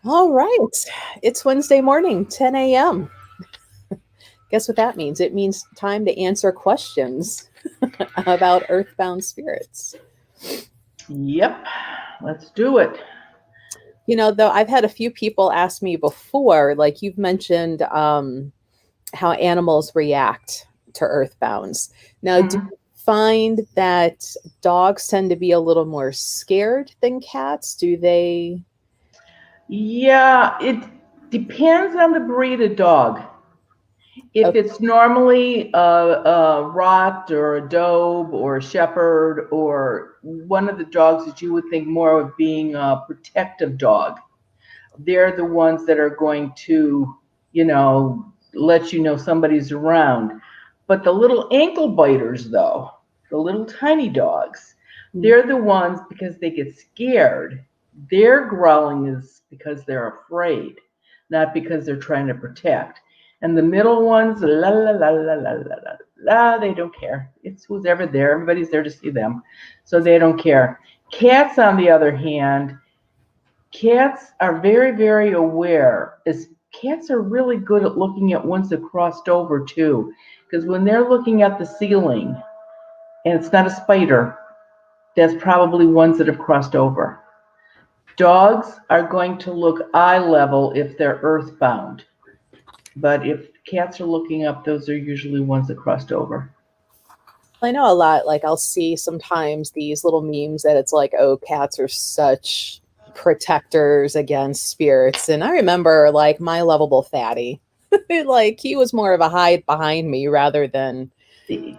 All right. It's Wednesday morning, 10 a.m. Guess what that means? It means time to answer questions about earthbound spirits. Yep, let's do it. Though I've had a few people ask me before, like you've mentioned how animals react to earthbounds. Now, do Mhm. you find that dogs tend to be a little more scared than cats? Do they? Yeah, it depends on the breed of dog. Oh, If it's normally a Rot or a Dobe or a Shepherd or one of the dogs that you would think more of being a protective dog, they're the ones that are going to, let you know somebody's around. But the little ankle biters, though, the little tiny dogs, mm, they're the ones because they get scared. Their growling is because they're afraid, not because they're trying to protect. And the middle ones, la la la la la la la la, they don't care. It's who's ever there. Everybody's there to see them, so they don't care. Cats, on the other hand, cats are very, very aware. As cats are really good at looking at ones that crossed over too, because when they're looking at the ceiling and it's not a spider, that's probably ones that have crossed over. Dogs are going to look eye level if they're earthbound, but if cats are looking up, those are usually ones that crossed over. I know a lot. Like I'll see sometimes these little memes that it's like, oh, cats are such protectors against spirits. And I remember like my lovable fatty, like he was more of a hide behind me rather than.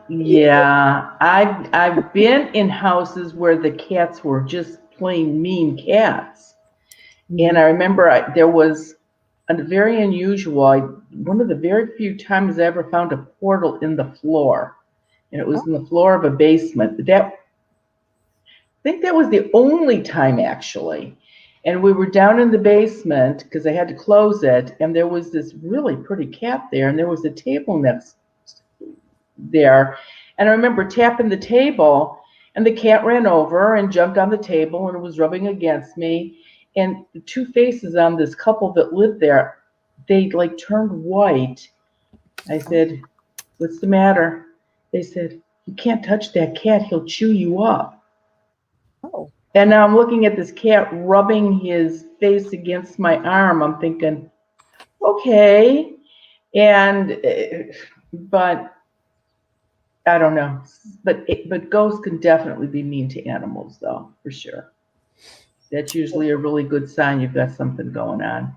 Yeah, I've been in houses where the cats were just plain mean cats. And I remember there was a very unusual, one of the very few times I ever found a portal in the floor. And it was in the floor of a basement. I think that was the only time actually. And we were down in the basement because I had to close it. And there was this really pretty cat there. And there was a table next there. And I remember tapping the table, and the cat ran over and jumped on the table and was rubbing against me. And the two faces on this couple that lived there, they like turned white. I said, "What's the matter?" They said, "You can't touch that cat, he'll chew you up." Oh, And now I'm looking at this cat rubbing his face against my arm. I'm thinking, okay. And, but I don't know, but ghosts can definitely be mean to animals, though, for sure. That's usually a really good sign you've got something going on.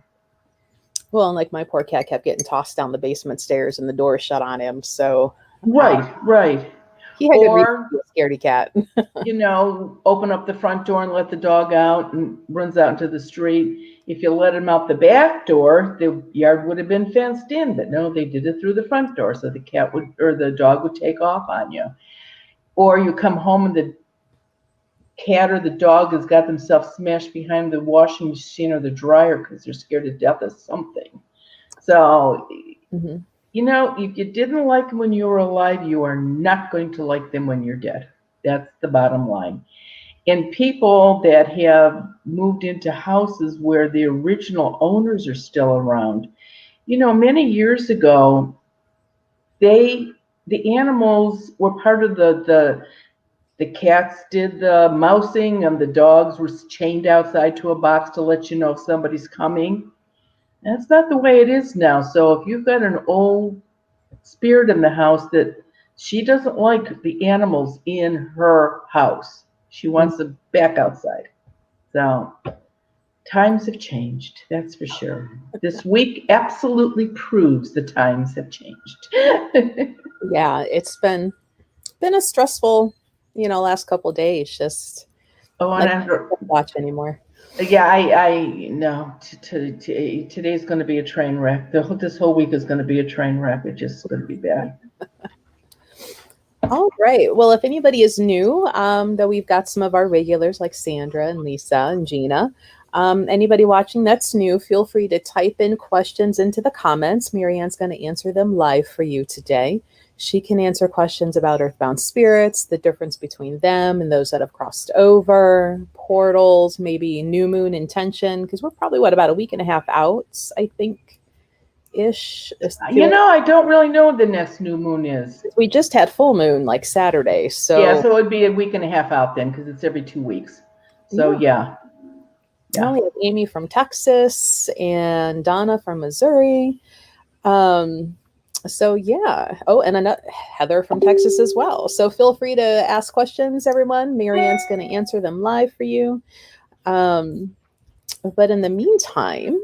well, and like my poor cat kept getting tossed down the basement stairs and the door shut on him. So Right, right. he had good reason to Or be a scaredy cat. open up the front door and let the dog out and runs out into the street. If you let him out the back door, the yard would have been fenced in, but no, they did it through the front door, so the cat would or the dog would take off on you. Or you come home and the cat or the dog has got themselves smashed behind the washing machine or the dryer because they're scared to death of something. So, Mhm. if you didn't like them when you were alive, you are not going to like them when you're dead. That's the bottom line. And people that have moved into houses where the original owners are still around, many years ago, they the animals were part of the cats did the mousing and the dogs were chained outside to a box to let you know if somebody's coming. That's not the way it is now. So if you've got an old spirit in the house that she doesn't like the animals in her house, she wants them back outside. So times have changed, that's for sure. This week absolutely proves the times have changed. Yeah, it's been a stressful, last couple of days. Just Oh, and like I, I can't watch anymore. yeah, I no. Today's going to be a train wreck. This whole week is going to be a train wreck. It's just going to be bad. All right. Well, if anybody is new, though we've got some of our regulars like Sandra and Lisa and Gina. Anybody watching that's new, feel free to type in questions into the comments. Marianne's going to answer them live for you today. She can answer questions about earthbound spirits, the difference between them and those that have crossed over, portals, maybe new moon intention, because we're probably, about a week and a half out, I think, ish. I don't really know what the next new moon is. We just had full moon like Saturday. So yeah, so it would be a week and a half out then, because it's every 2 weeks. So yeah. Now we have Amy from Texas and Donna from Missouri. So yeah. Oh, and Heather from Texas as well. So feel free to ask questions, everyone. Marianne's going to answer them live for you. But in the meantime,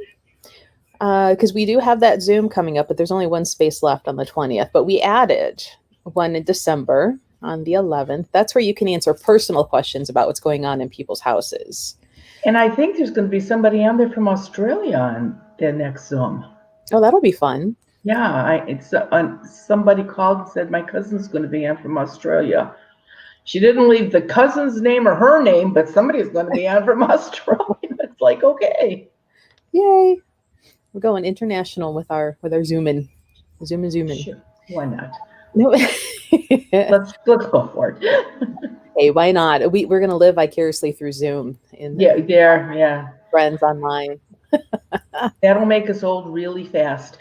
because we do have that Zoom coming up, but there's only one space left on the 20th. But we added one in December on the 11th. That's where you can answer personal questions about what's going on in people's houses. And I think there's going to be somebody on there from Australia on the next Zoom. Oh, that'll be fun. Yeah, somebody called and said my cousin's going to be on from Australia. She didn't leave the cousin's name or her name, but somebody's going to be on from Australia. It's like, okay. Yay. We're going international with our zooming. Sure. Why not? No. let's go for it. Hey, why not? We're going to live vicariously through Zoom. Yeah. Friends online. That'll make us old really fast.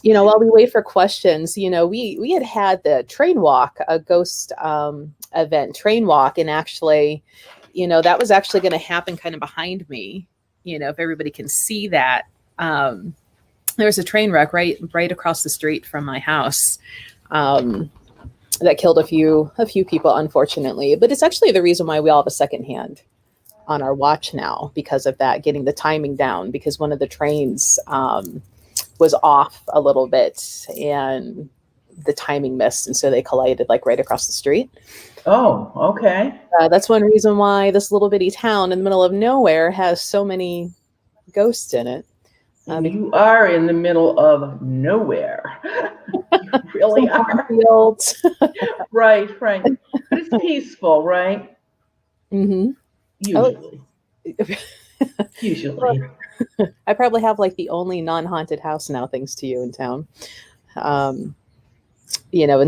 While we wait for questions, we had the train walk, a ghost event, train walk, and actually, that was actually going to happen kind of behind me. If everybody can see that, there was a train wreck right across the street from my house. That killed a few people, unfortunately. But it's actually the reason why we all have a second hand on our watch now, because of that, getting the timing down, because one of the trains was off a little bit and the timing missed. And so they collided like right across the street. Oh, okay. That's one reason why this little bitty town in the middle of nowhere has so many ghosts in it. You are in the middle of nowhere. You really are. Fields. Right. But it's peaceful, right? Mm-hmm. Usually. Usually. I probably have like the only non-haunted house now, thanks to you in town. And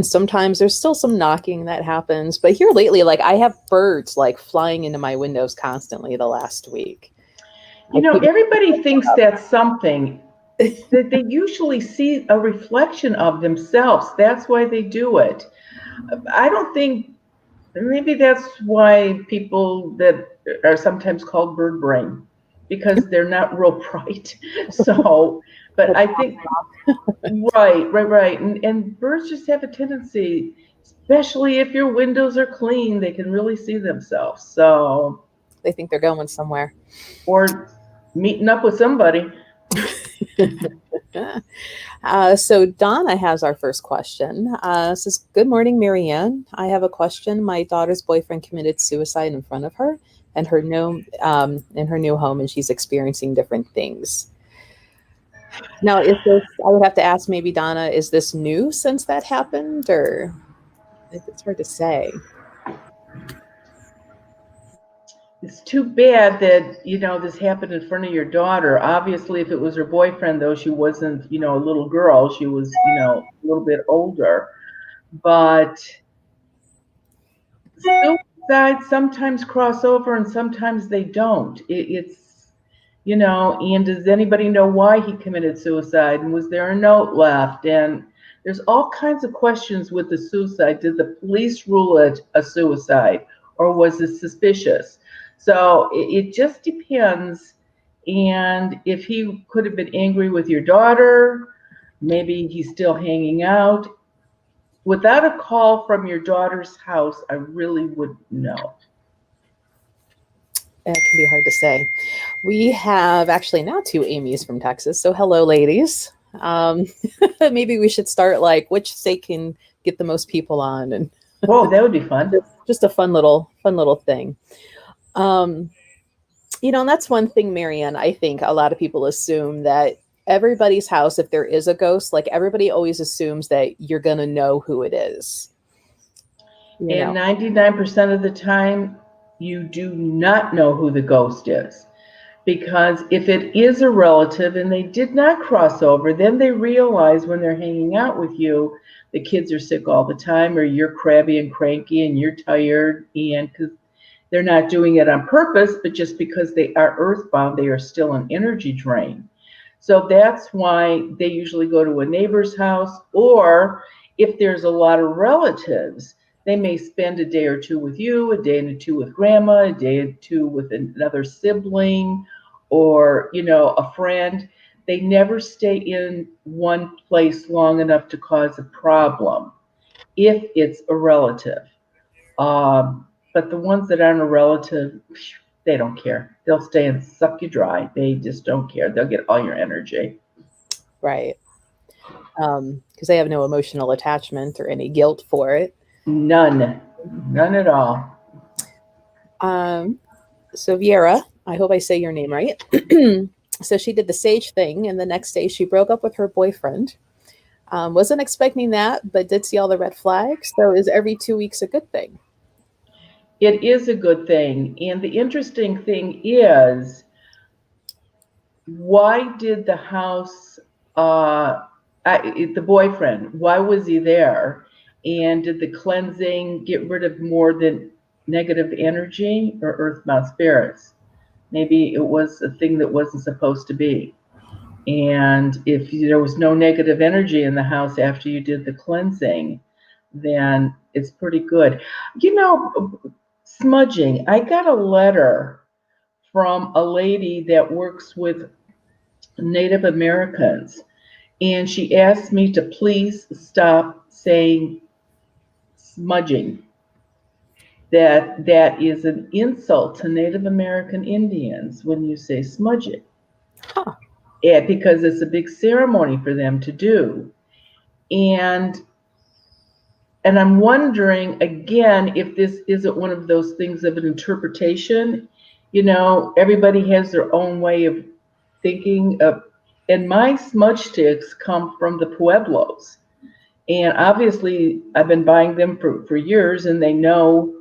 sometimes there's still some knocking that happens. But here lately, like I have birds like flying into my windows constantly the last week. Everybody thinks that's something that they usually see a reflection of themselves. That's why they do it. I don't think, maybe that's why people that are sometimes called bird brain, because they're not real bright. So, but I think, right. And birds just have a tendency, especially if your windows are clean, they can really see themselves. So they think they're going somewhere. Or meeting up with somebody. So Donna has our first question. Says, good morning, Marianne. I have a question. My daughter's boyfriend committed suicide in front of her and her in her new home, and she's experiencing different things. Now, I would have to ask maybe Donna, is this new since that happened, or it's hard to say. It's too bad that, this happened in front of your daughter. Obviously, if it was her boyfriend, though, she wasn't, a little girl. She was, a little bit older. But suicides sometimes cross over and sometimes they don't. It's, and does anybody know why he committed suicide? And was there a note left? And there's all kinds of questions with the suicide. Did the police rule it a suicide, or was it suspicious? So it just depends. And if he could have been angry with your daughter, maybe he's still hanging out. Without a call from your daughter's house, I really wouldn't know. It can be hard to say. We have actually now 2 Amy's from Texas. So hello, ladies. Maybe we should start like which state can get the most people on. And whoa, that would be fun. Just a fun little thing. And that's one thing, Marianne, I think a lot of people assume that everybody's house, if there is a ghost, like everybody always assumes that you're going to know who it is. And 99% of the time, you do not know who the ghost is. Because if it is a relative and they did not cross over, then they realize when they're hanging out with you, the kids are sick all the time, or you're crabby and cranky and you're tired, and because they're not doing it on purpose, but just because they are earthbound, they are still an energy drain. So that's why they usually go to a neighbor's house, or if there's a lot of relatives, they may spend a day or two with you, a day and two with grandma, a day or two with another sibling, or a friend. They never stay in one place long enough to cause a problem if it's a relative. But the ones that aren't a relative, they don't care. They'll stay and suck you dry. They just don't care. They'll get all your energy. Right. Because they have no emotional attachment or any guilt for it. None. None at all. So Viera, I hope I say your name right. So she did the sage thing, and the next day she broke up with her boyfriend. Wasn't expecting that, but did see all the red flags. So is every 2 weeks a good thing? It is a good thing. And the interesting thing is, why did the house, the boyfriend, why was he there? And did the cleansing get rid of more than negative energy or earthbound spirits? Maybe it was a thing that wasn't supposed to be. And if there was no negative energy in the house after you did the cleansing, then it's pretty good. Smudging. I got a letter from a lady that works with Native Americans, and she asked me to please stop saying smudging. That is an insult to Native American Indians when you say smudging. Huh. Yeah, because it's a big ceremony for them to do. And I'm wondering again if this isn't one of those things of an interpretation. Everybody has their own way of thinking of, and my smudge sticks come from the Pueblos. And obviously I've been buying them for years, and they know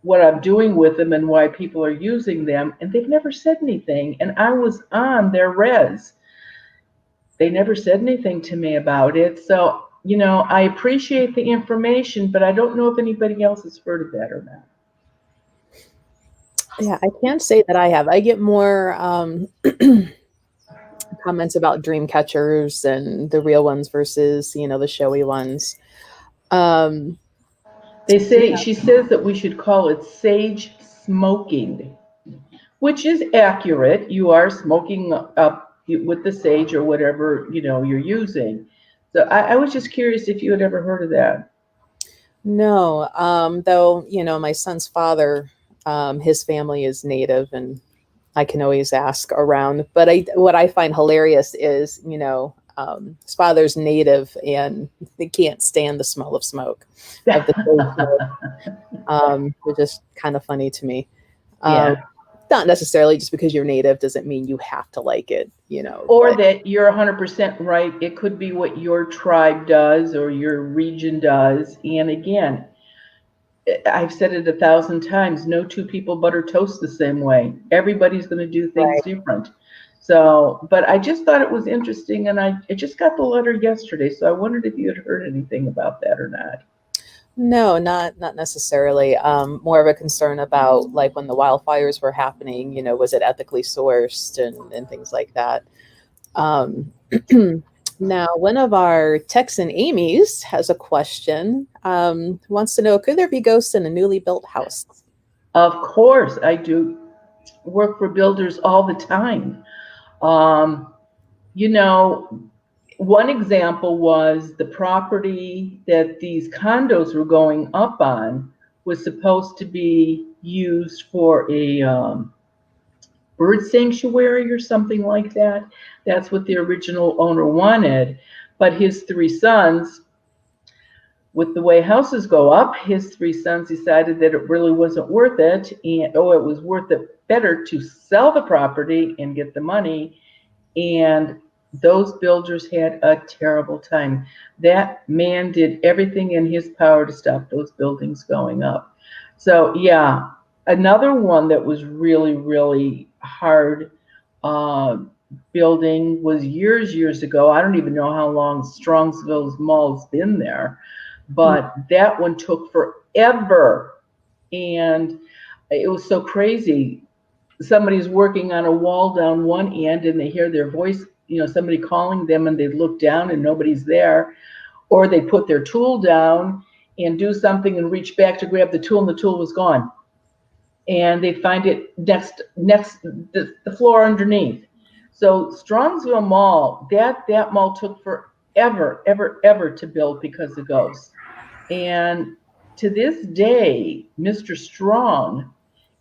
what I'm doing with them and why people are using them, and they've never said anything. And I was on their res. They never said anything to me about it. So, I appreciate the information, but I don't know if anybody else has heard of that or not. Yeah, I can't say that I have. I get more comments about dream catchers and the real ones versus, the showy ones. They say, she says that we should call it sage smoking, which is accurate. You are smoking up with the sage or whatever, you're using. So I was just curious if you had ever heard of that. No, though, my son's father, his family is Native, and I can always ask around. But what I find hilarious is, his father's Native, and they can't stand the smell of smoke. Of the smoke. Which is kind of funny to me. Yeah. Not necessarily just because you're Native doesn't mean you have to like it, Or that you're 100% right. It could be what your tribe does or your region does. And again, I've said it 1,000 times, no two people butter toast the same way. Everybody's going to do things different. So, but I just thought it was interesting, and I just got the letter yesterday, so I wondered if you had heard anything about that or not. No, not necessarily. More of a concern about like when the wildfires were happening, was it ethically sourced and things like that. Now, one of our Texan Amy's has a question. Wants to know, could there be ghosts in a newly built house? Of course, I do work for builders all the time. One example was the property that these condos were going up on was supposed to be used for a bird sanctuary or something like that. That's what the original owner wanted. But his three sons, with the way houses go up, his three sons decided that it really wasn't worth it. And it was worth it better to sell the property and get the money. And those builders had a terrible time. That man did everything in his power to stop those buildings going up. So yeah, Another one that was really, really hard uh, building was years ago. I don't even know how long Strongsville's Mall's been there, but that one took forever. And it was so crazy. Somebody's working on a wall down one end and they hear their voice, somebody calling them, and they look down and nobody's there. Or they put their tool down and do something and reach back to grab the tool, and the tool was gone. And they find it next the floor underneath. So Strongsville Mall, that mall took ever to build because of ghosts. And to this day, Mr. Strong,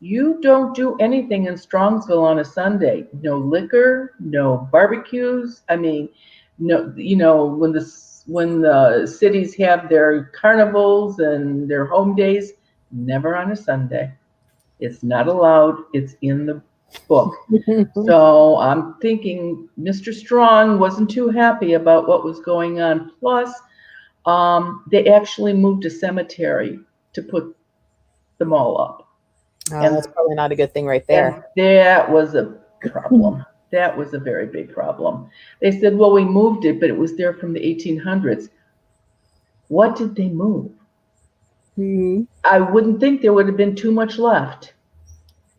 you don't do anything in Strongsville on a Sunday. No liquor, no barbecues. I mean, no, when the cities have their carnivals and their home days, never on a Sunday. It's not allowed. It's in the book. So I'm thinking Mr. Strong wasn't too happy about what was going on. Plus, they actually moved a cemetery to put the mall up. And that's probably not a good thing right there. That was a problem. That was a very big problem. They said, well, we moved it, but it was there from the 1800s. What did they move? Mm-hmm. I wouldn't think there would have been too much left.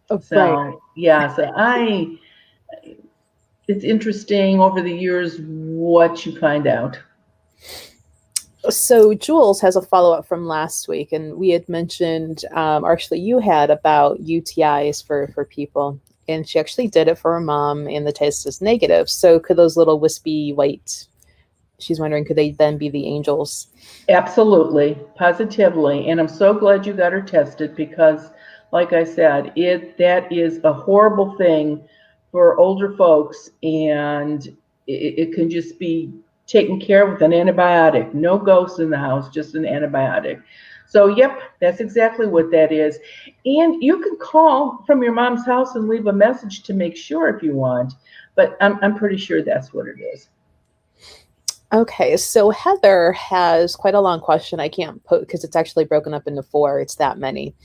Oh, so, right. Yeah, so it's interesting over the years what you find out. So Jules has a follow-up from last week, and we had mentioned, actually you had, about UTIs for people, and she actually did it for her mom, and the test is negative. So could those little wispy white, she's wondering, could they then be the angels? Absolutely, positively, and I'm so glad you got her tested, because like I said, that is a horrible thing for older folks, and it can just be taken care of with an antibiotic. No ghosts in the house, just an antibiotic. So, yep, that's exactly what that is. And you can call from your mom's house and leave a message to make sure if you want, but I'm pretty sure that's what it is. Okay, so Heather has quite a long question. I can't put, because it's actually broken up into 4. It's that many.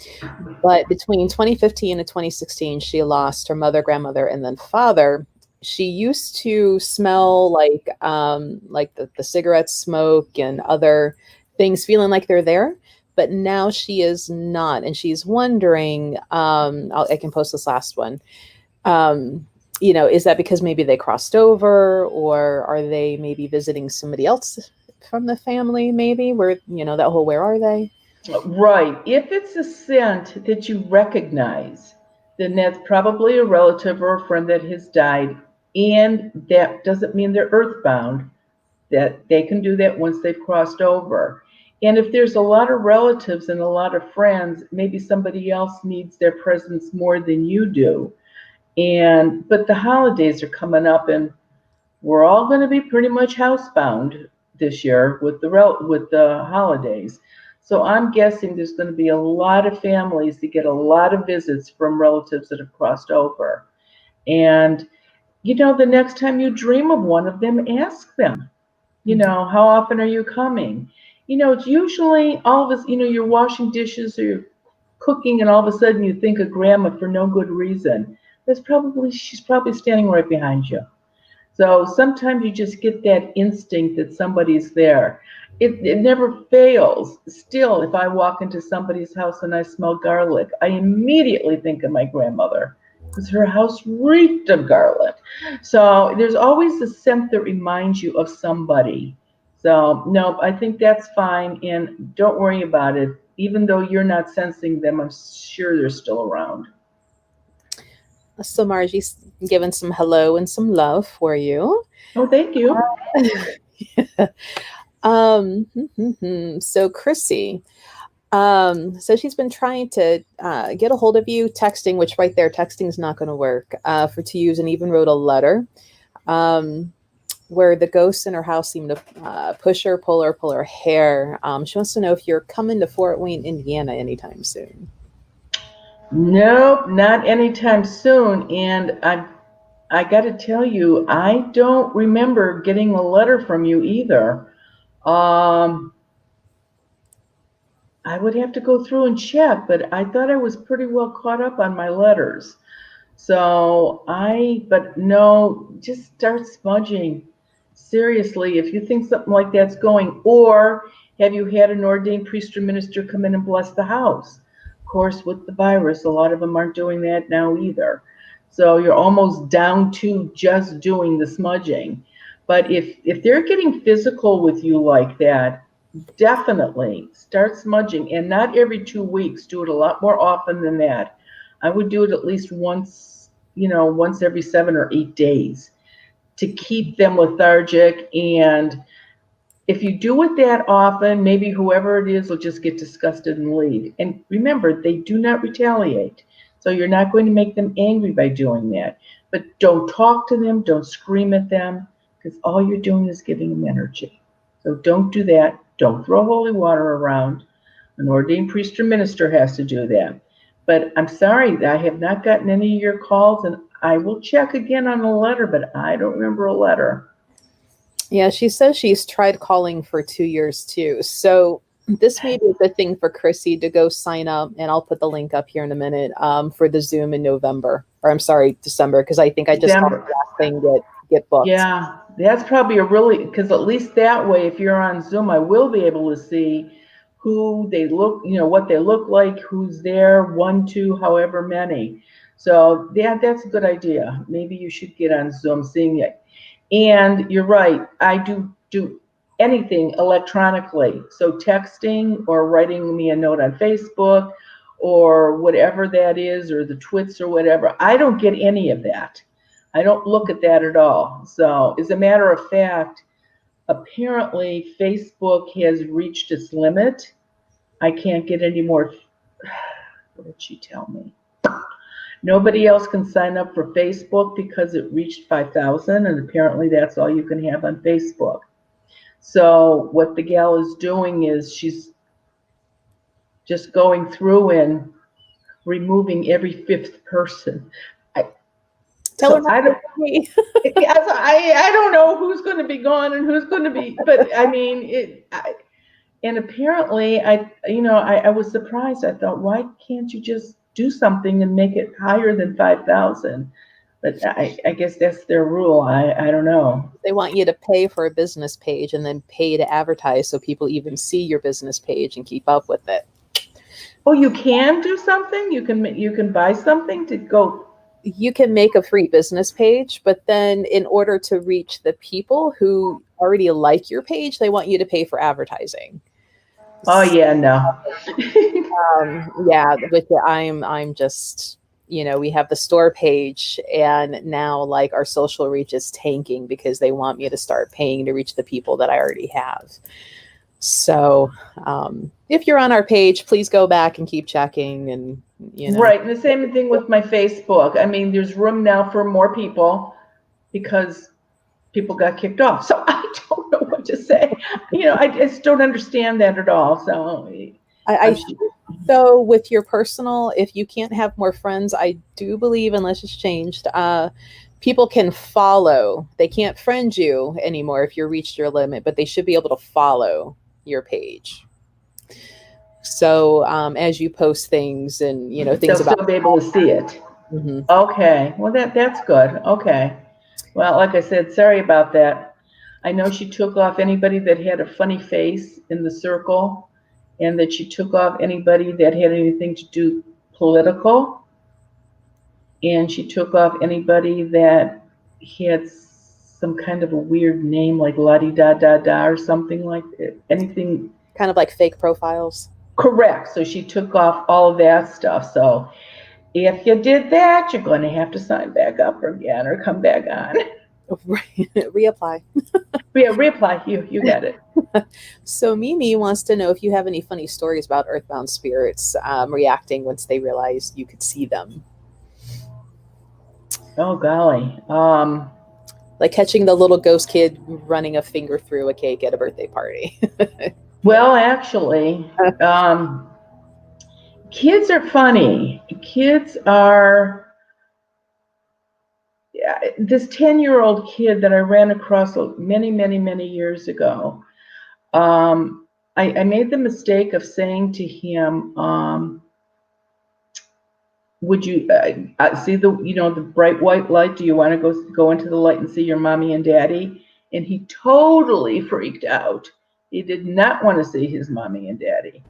But between 2015 and 2016, she lost her mother, grandmother, and then father. She used to smell like the cigarette smoke and other things, feeling like they're there. But now she is not, and she's wondering. I can post this last one. Is that because maybe they crossed over, or are they maybe visiting somebody else from the family? Maybe where that whole "where are they?" Right. If it's a scent that you recognize, then that's probably a relative or a friend that has died. And that doesn't mean they're earthbound, that they can do that once they've crossed over. And if there's a lot of relatives and a lot of friends, maybe somebody else needs their presence more than you do. But the holidays are coming up, and we're all going to be pretty much housebound this year with the holidays. So I'm guessing there's going to be a lot of families that get a lot of visits from relatives that have crossed over. And, the next time you dream of one of them, ask them, how often are you coming? It's usually all of us, you're washing dishes or you're cooking, and all of a sudden you think of grandma for no good reason. She's probably standing right behind you. So sometimes you just get that instinct that somebody's there. It never fails. Still, if I walk into somebody's house and I smell garlic, I immediately think of my grandmother, because her house reeked of garlic. So there's always a scent that reminds you of somebody. So no, I think that's fine, and don't worry about it. Even though you're not sensing them, I'm sure they're still around. So Margie's given some hello and some love for you. Oh, thank you. So Chrissy, so she's been trying to get a hold of you, texting, which right there, texting is not going to work to use, and even wrote a letter where the ghosts in her house seem to push her, pull her hair. She wants to know if you're coming to Fort Wayne, Indiana anytime soon. Nope, not anytime soon. And I got to tell you, I don't remember getting a letter from you either. I would have to go through and check, but I thought I was pretty well caught up on my letters. But no, just start smudging. Seriously, if you think something like that's going, or have you had an ordained priest or minister come in and bless the house? Of course, with the virus, a lot of them aren't doing that now either. So you're almost down to just doing the smudging. But if they're getting physical with you like that, definitely start smudging, and not every 2 weeks. Do it a lot more often than that. I would do it at least once, once every 7 or 8 days to keep them lethargic. And if you do it that often, maybe whoever it is will just get disgusted and leave. And remember, they do not retaliate. So you're not going to make them angry by doing that. But don't talk to them, don't scream at them, because all you're doing is giving them energy. So don't do that. Don't throw holy water around. An ordained priest or minister has to do that. But I'm sorry, I have not gotten any of your calls, and I will check again on a letter, but I don't remember a letter. Yeah, she says she's tried calling for 2 years too. So this may be a good thing for Chrissy to go sign up, and I'll put the link up here in a minute, for the Zoom in November, or I'm sorry, December, because I think I just saw the last thing get booked. Yeah, that's probably because at least that way, if you're on Zoom, I will be able to see who they look, what they look like, who's there, one, two, however many. So that's a good idea. Maybe you should get on Zoom, seeing it. And you're right, I do anything electronically. So texting or writing me a note on Facebook or whatever that is, or the twits or whatever. I don't get any of that. I don't look at that at all. So as a matter of fact, apparently Facebook has reached its limit. I can't get any more. What did she tell me? Nobody else can sign up for Facebook because it reached 5,000, and apparently that's all you can have on Facebook. So what the gal is doing is she's just going through and removing every fifth person. Tell her not to me. I don't know who's going to be gone and who's going to be, but I mean, and apparently I was surprised. I thought, why can't you just do something and make it higher than 5,000? But I guess that's their rule. I don't know. They want you to pay for a business page and then pay to advertise so people even see your business page and keep up with it. Oh, you can do something? You can buy something to go. You can make a free business page, but then in order to reach the people who already like your page, they want you to pay for advertising. Oh yeah, no. Yeah, with it, I'm just, we have the store page, and now like our social reach is tanking because they want me to start paying to reach the people that I already have. So if you're on our page, please go back and keep checking, and Right, and the same thing with my Facebook. I mean, there's room now for more people because people got kicked off. So I don't know what to say. I just don't understand that at all. So so with your personal, if you can't have more friends, I do believe, unless it's changed, people can follow. They can't friend you anymore if you reached your limit, but they should be able to follow your page. So as you post things and things they'll about, still be able to see it. mm-hmm. Okay, well that's good. Okay, well, like I said, sorry about that. I know she took off anybody that had a funny face in the circle, and that she took off anybody that had anything to do political, and she took off anybody that had some kind of a weird name like la-di-da-da-da or something like that. Anything Kind of like fake profiles. Correct. So she took off all of that stuff. So if you did that, you're going to have to sign back up again or come back on. Reapply. Yeah, reapply. You got it. So Mimi wants to know if you have any funny stories about earthbound spirits reacting once they realized you could see them. Oh golly. Like catching the little ghost kid running a finger through a cake at a birthday party. Well, actually, kids are funny. Kids are. This 10-year-old kid that I ran across many, many, many years ago. I made the mistake of saying to him, would you see the bright white light? Do you want to go into the light and see your mommy and daddy? And he totally freaked out. He did not want to see his mommy and daddy.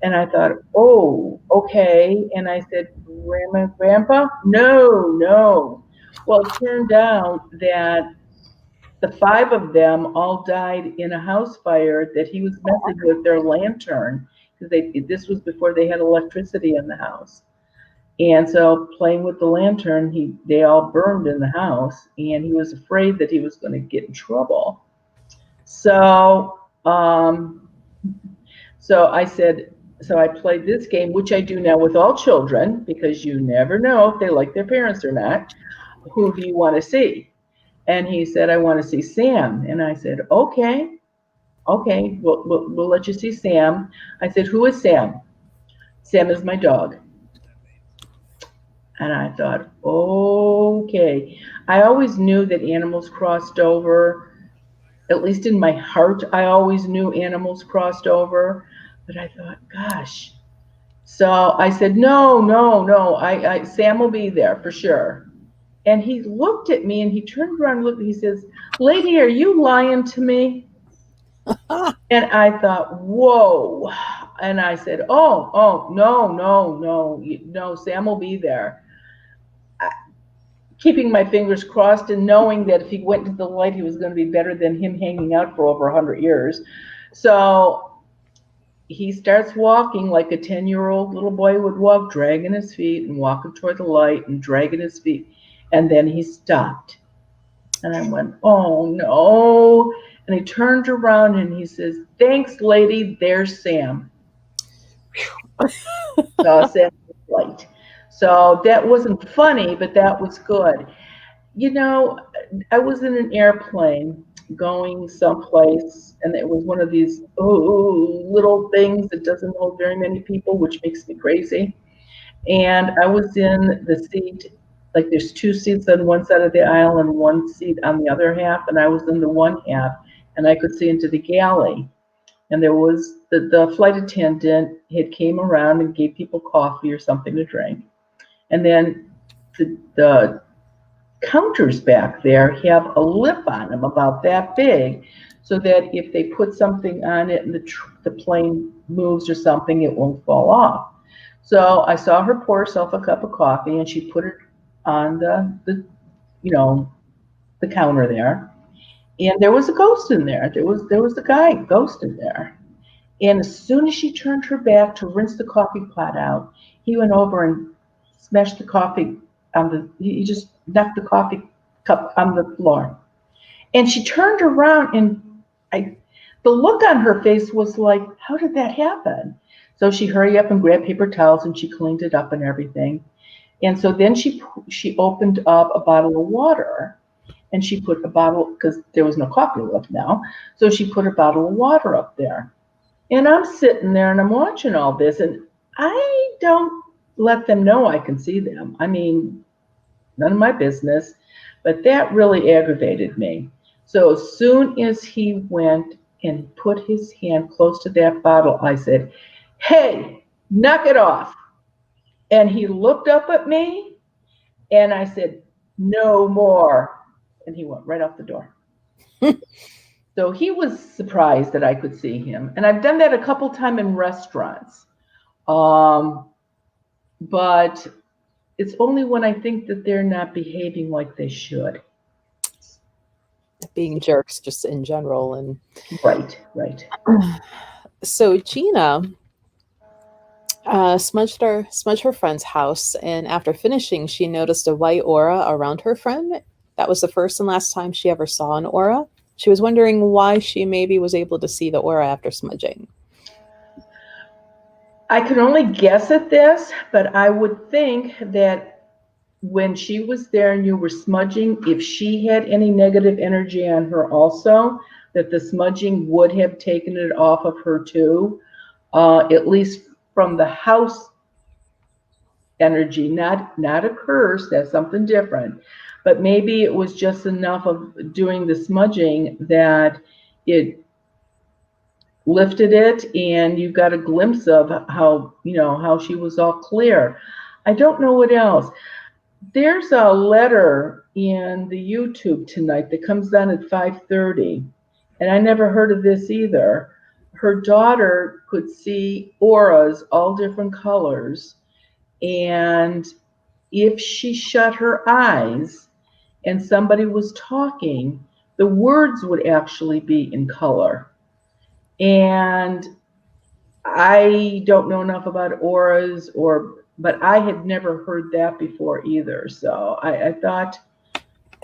And I thought, oh, okay. And I said, Grandma, Grandpa? No, no. Well, it turned out that the 5 of them all died in a house fire that he was messing with their lantern, because this was before they had electricity in the house. And so playing with the lantern, they all burned in the house, and he was afraid that he was going to get in trouble. So I played this game, which I do now with all children, because you never know if they like their parents or not. Who do you want to see? And he said, I want to see Sam. And I said, okay, we'll let you see Sam. I said, who is Sam? Sam is my dog. And I thought, okay. I always knew that animals crossed over. At least in my heart, I always knew animals crossed over. But I thought, gosh. So I said, no. Sam will be there for sure. And he looked at me and he turned around and looked, and he says, lady, are you lying to me? And I thought, whoa. And I said, oh, no, Sam will be there. Keeping my fingers crossed and knowing that if he went into the light, he was going to be better than him hanging out for over 100 years. So he starts walking like a 10-year-old little boy would walk, dragging his feet and walking toward the light and dragging his feet. And then he stopped. And I went, oh, no. And he turned around and he says, thanks, lady, there's Sam. So Sam was light. So that wasn't funny, but that was good. You know, I was in an airplane going someplace, and it was one of these little things that doesn't hold very many people, which makes me crazy. And I was in the seat, like there's 2 seats on one side of the aisle and 1 seat on the other half, and I was in the one half, and I could see into the galley. And there was the flight attendant had came around and gave people coffee or something to drink. And then the counters back there have a lip on them about that big, so that if they put something on it and the plane moves or something, it won't fall off. So I saw her pour herself a cup of coffee, and she put it on the counter there. And there was a ghost in there. There was a guy ghost in there. And as soon as she turned her back to rinse the coffee pot out, he went over and smashed the coffee he just knocked the coffee cup on the floor. And she turned around, and the look on her face was like, how did that happen? So she hurried up and grabbed paper towels and she cleaned it up and everything. And so then she opened up a bottle of water, and she put a bottle, because there was no coffee left now, so she put a bottle of water up there. And I'm sitting there and I'm watching all this, and I don't let them know I can see them. I mean, none of my business, but that really aggravated me. So as soon as he went and put his hand close to that bottle, I said, hey, knock it off. And he looked up at me, and I said, no more. And he went right out the door. So he was surprised that I could see him. And I've done that a couple times in restaurants. But it's only when I think that they're not behaving like they should. Being jerks just in general. And Right. So Gina smudged her friend's house, and after finishing, she noticed a white aura around her friend. That was the first and last time she ever saw an aura. She was wondering why she maybe was able to see the aura after smudging. I can only guess at this, but I would think that when she was there and you were smudging, if she had any negative energy on her also, that the smudging would have taken it off of her too, at least from the house energy, not a curse, that's something different. But maybe it was just enough of doing the smudging that it lifted it, and you got a glimpse of how she was all clear. I don't know what else. There's a letter in the YouTube tonight that comes on at 5:30, and I never heard of this either. Her daughter could see auras, all different colors, and if she shut her eyes and somebody was talking, the words would actually be in color. And I don't know enough about auras, but I had never heard that before either. So I thought,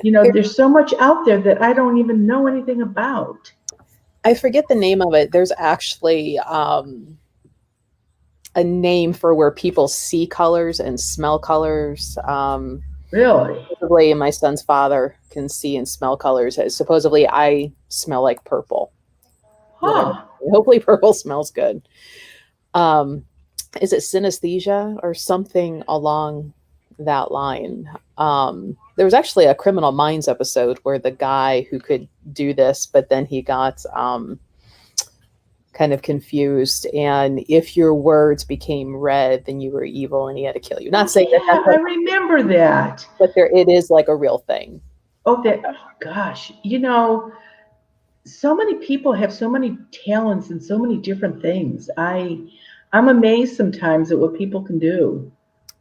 there's so much out there that I don't even know anything about. I forget the name of it. There's actually a name for where people see colors and smell colors. Really? Supposedly, my son's father can see and smell colors. Supposedly, I smell like purple. Huh. Hopefully, purple smells good. Is it synesthesia or something along that line? There was actually a Criminal Minds episode where the guy who could do this, but then he got kind of confused, and if your words became red, then you were evil and he had to kill you. Not saying that I remember that. but it is like a real thing. Oh, gosh. So many people have so many talents and so many different things. I'm amazed sometimes at what people can do.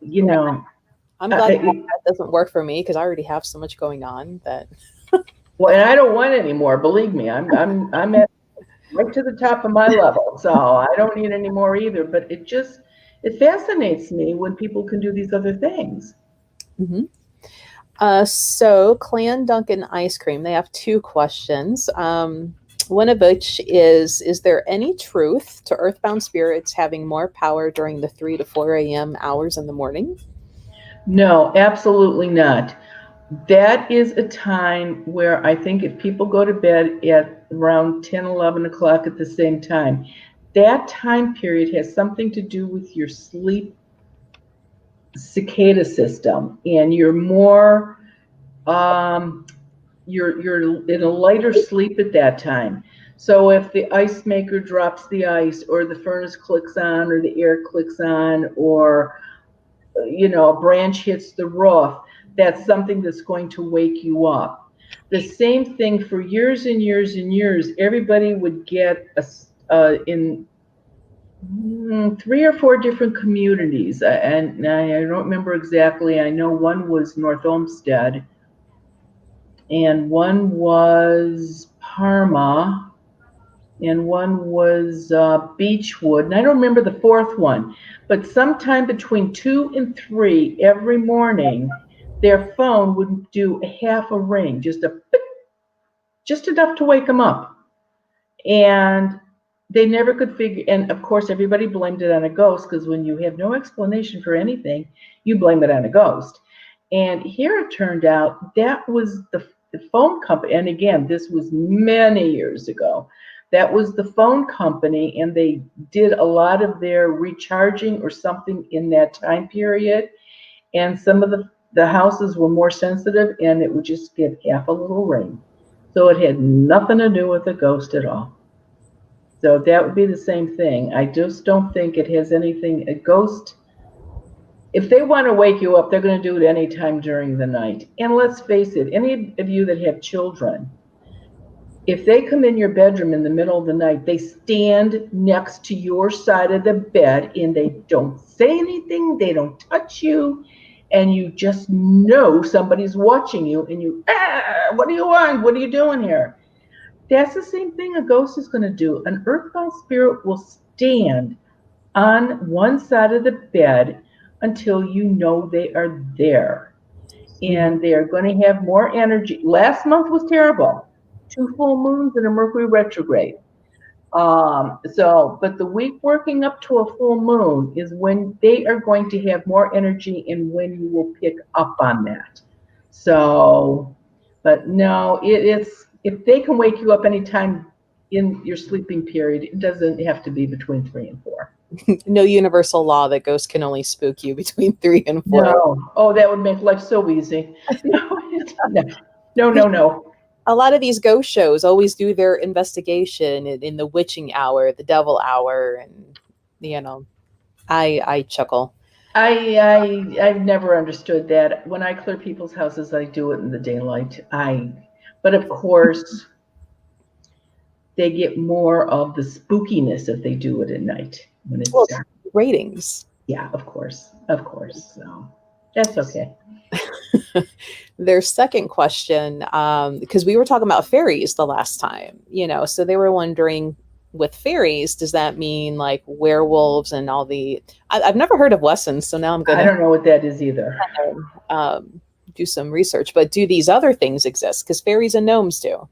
I'm glad that doesn't work for me because I already have so much going on that. Well, and I don't want any more. Believe me, I'm at right to the top of my level, so I don't need any more either. But it fascinates me when people can do these other things. Mm-hmm. So Clan Duncan Ice Cream, they have two questions. One of which is there any truth to earthbound spirits having more power during the 3 to 4 a.m. hours in the morning? No, absolutely not. That is a time where I think if people go to bed at around 10, 11 o'clock at the same time, that time period has something to do with your sleep cicada system, and you're more you're in a lighter sleep at that time. So if the ice maker drops the ice, or the furnace clicks on, or the air clicks on, or a branch hits the roof, that's something that's going to wake you up. The same thing for years and years and years. Everybody would get in 3 or 4 different communities, and I don't remember exactly. I know one was North Olmsted, and one was Parma, and one was Beechwood, and I don't remember the fourth one. But sometime between 2 and 3 every morning, their phone would do a half a ring, just enough to wake them up. And they never could figure, and of course everybody blamed it on a ghost, because when you have no explanation for anything, you blame it on a ghost. And here it turned out that was the phone company, and again, this was many years ago. That was the phone company, and they did a lot of their recharging or something in that time period. And some of the houses were more sensitive, and it would just give half a little ring. So it had nothing to do with a ghost at all. So that would be the same thing. I just don't think it has anything, a ghost, if they want to wake you up, they're going to do it any time during the night. And let's face it, any of you that have children, if they come in your bedroom in the middle of the night, they stand next to your side of the bed and they don't say anything, they don't touch you, and you just know somebody's watching you, and you, what do you want? What are you doing here? That's the same thing a ghost is going to do. An earthbound spirit will stand on one side of the bed until you know they are there. And they are going to have more energy. Last month was terrible. 2 full moons and a Mercury retrograde. But the week working up to a full moon is when they are going to have more energy, and when you will pick up on that. So, but no, it's, if they can wake you up anytime in your sleeping period, it doesn't have to be between 3 and 4. No universal law that ghosts can only spook you between 3 and 4. No. Oh, that would make life so easy. No. a lot of these ghost shows always do their investigation in the witching hour, the devil hour, and you know, I chuckle. I've never understood that. When I clear people's houses, I do it in the daylight. But of course, they get more of the spookiness if they do it at night when it's Well, dark. ratings. Yeah, of course, of course. So that's okay. Their second question, because we were talking about fairies the last time, so they were wondering with fairies, does that mean like werewolves and all the? I've never heard of lessons, so now I'm I gonna don't know what that is either. do some research. But do these other things exist? Because fairies and gnomes do.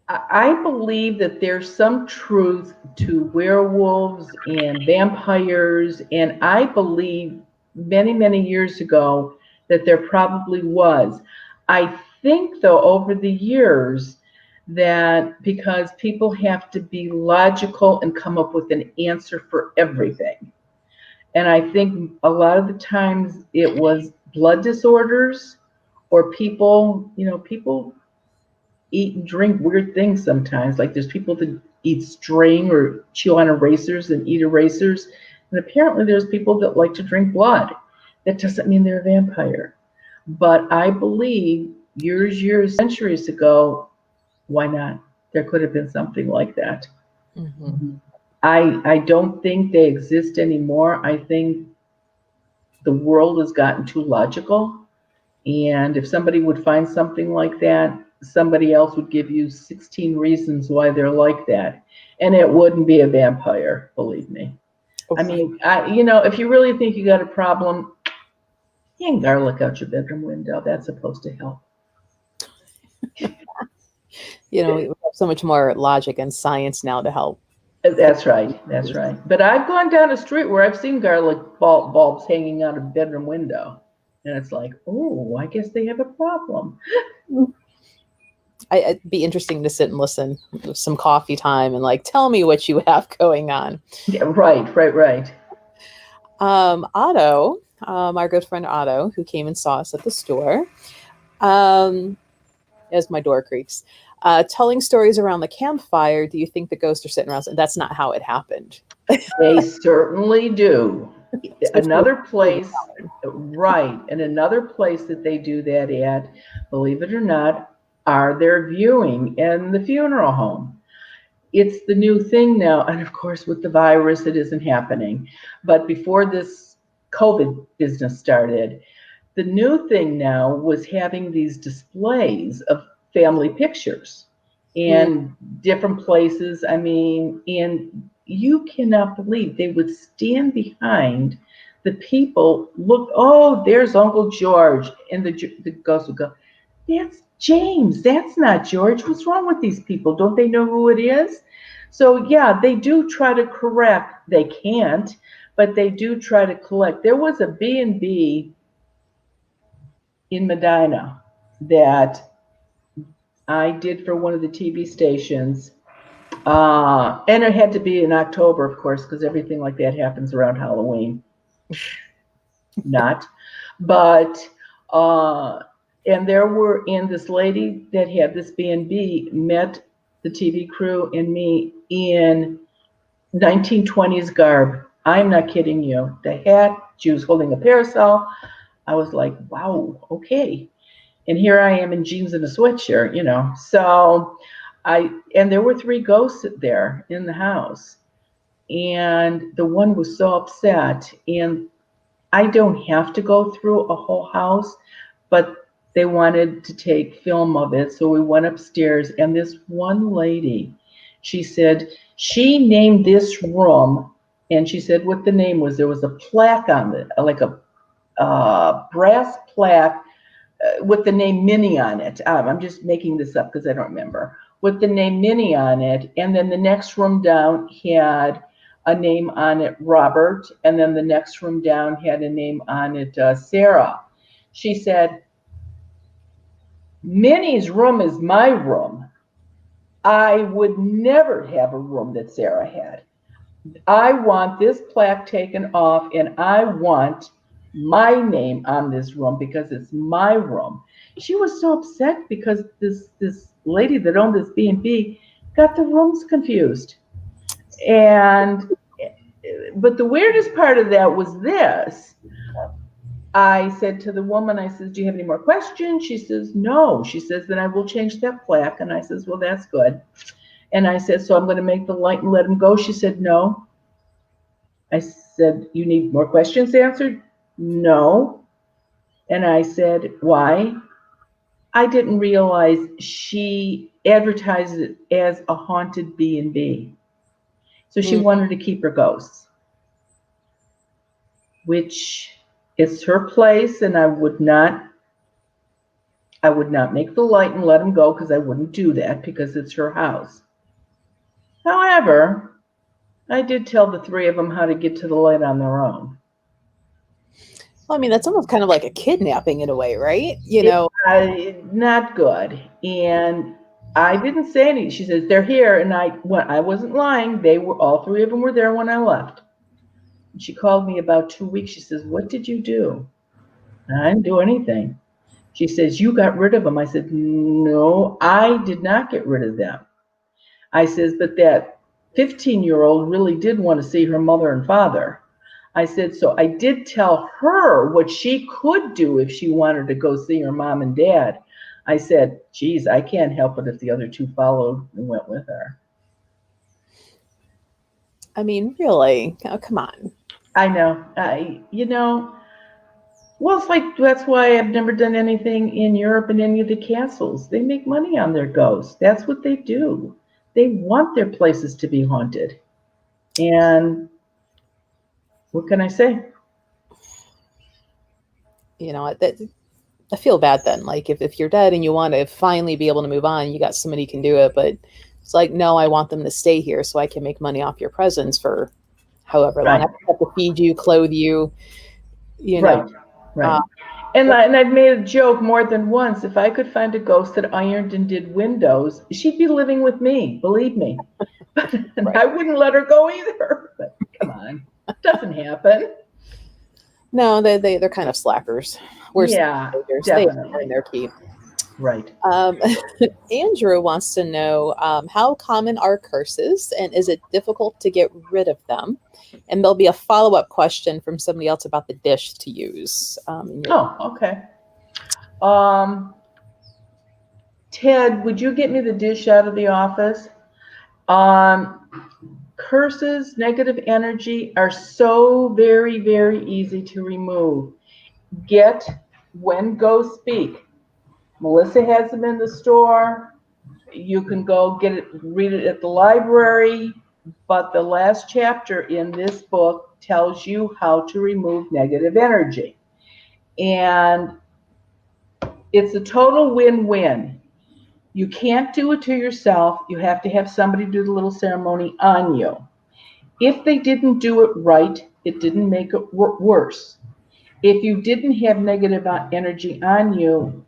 I believe that there's some truth to werewolves and vampires, and I believe many, many years ago that there probably was. I think, though, over the years, that because people have to be logical and come up with an answer for everything. And I think a lot of the times it was blood disorders or people eat and drink weird things sometimes. Like there's people that eat string or chew on erasers and eat erasers. And apparently there's people that like to drink blood. That doesn't mean they're a vampire. But I believe years, centuries ago, why not? There could have been something like that. Mm-hmm. I don't think they exist anymore. I think the world has gotten too logical. And if somebody would find something like that, somebody else would give you 16 reasons why they're like that. And it wouldn't be a vampire, believe me. I mean, if you really think you got a problem, hang garlic out your bedroom window. That's supposed to help. We have so much more logic and science now to help. That's right. That's right. But I've gone down a street where I've seen garlic bulbs hanging out of a bedroom window. And it's like, oh, I guess they have a problem. It'd be interesting to sit and listen with some coffee time and like, tell me what you have going on. Yeah, right. Otto, our good friend Otto, who came and saw us at the store, as my door creaks, telling stories around the campfire. Do you think the ghosts are sitting around? That's not how it happened. They certainly do. Another place, right, and another place that they do that at, believe it or not, are their viewing in the funeral home. It's the new thing now, and of course with the virus it isn't happening. But before this COVID business started, the new thing now was having these displays of family pictures in different places. I mean, and you cannot believe they would stand behind the people, look, oh, there's Uncle George, and the ghost would go, that's James, that's not George. What's wrong with these people? Don't they know who it is? So yeah, they do try to correct. They can't, but they do try to collect. There was a B&B in Medina that I did for one of the TV stations. And it had to be in October, of course, because everything like that happens around Halloween. Not. But, and this lady that had this B&B met the TV crew and me in 1920s garb. I'm not kidding you. The hat, she was holding a parasol. I was like, wow, okay. And here I am in jeans and a sweatshirt, So and there were 3 ghosts there in the house. And the one was so upset. And I don't have to go through a whole house, but they wanted to take film of it. So we went upstairs, and this one lady, she said she named this room, and she said what the name was. There was a plaque on it, like a brass plaque with the name Minnie on it. I'm just making this up because I don't remember. With the name Minnie on it, and then the next room down had a name on it, Robert, and then the next room down had a name on it, Sarah. She said, Minnie's room is my room. I would never have a room that Sarah had. I want this plaque taken off, and I want my name on this room because it's my room. she was so upset because this lady that owned this B&B got the rooms confused. And but the weirdest part of that was this. I said to the woman, I says, do you have any more questions? She says, no. She says, then I will change that plaque. And I says, well, that's good. And I said, so I'm going to make the light and let him go. She said, no. I said, you need more questions answered? No. And I said, why? I didn't realize she advertised it as a haunted B&B. So she wanted to keep her ghosts, which is her place, and I would not make the light and let him go, because I wouldn't do that, because it's her house. However, I did tell the three of them how to get to the light on their own. Well, I mean, that's almost kind of like a kidnapping in a way, right? You know, Not good. And I didn't say anything. She says, they're here. And I wasn't lying. All three of them were there when I left. And she called me about 2 weeks. She says, what did you do? And I didn't do anything. She says, you got rid of them. I said, no, I did not get rid of them. I says, but that 15-year-old really did want to see her mother and father. I said, so I did tell her what she could do if she wanted to go see her mom and dad. I said, geez, I can't help it if the other two followed and went with her. I mean, really? Oh, come on. I know. Well, it's like, that's why I've never done anything in Europe in any of the castles. They make money on their ghosts. That's what they do. They want their places to be haunted. And what can I say? You know, I feel bad then. Like, if you're dead and you want to finally be able to move on, you got somebody who can do it. But it's like, no, I want them to stay here so I can make money off your presence for however long. Right. I have to feed you, clothe you, you know. Right. And I've made a joke more than once. If I could find a ghost that ironed and did windows, she'd be living with me, believe me. But right. I wouldn't let her go either. But come on, it doesn't happen. No, they're kind of slackers. Yeah, definitely. They their keep. Right. Andrew wants to know, how common are curses, and is it difficult to get rid of them? And there'll be a follow-up question from somebody else about the dish to use. Okay. Ted, would you get me the dish out of the office? Curses, negative energy are so very, very easy to remove. When ghosts speak. Melissa has them in the store. You can go read it at the library. But the last chapter in this book tells you how to remove negative energy. And it's a total win-win. You can't do it to yourself. You have to have somebody do the little ceremony on you. If they didn't do it right, it didn't make it worse. If you didn't have negative energy on you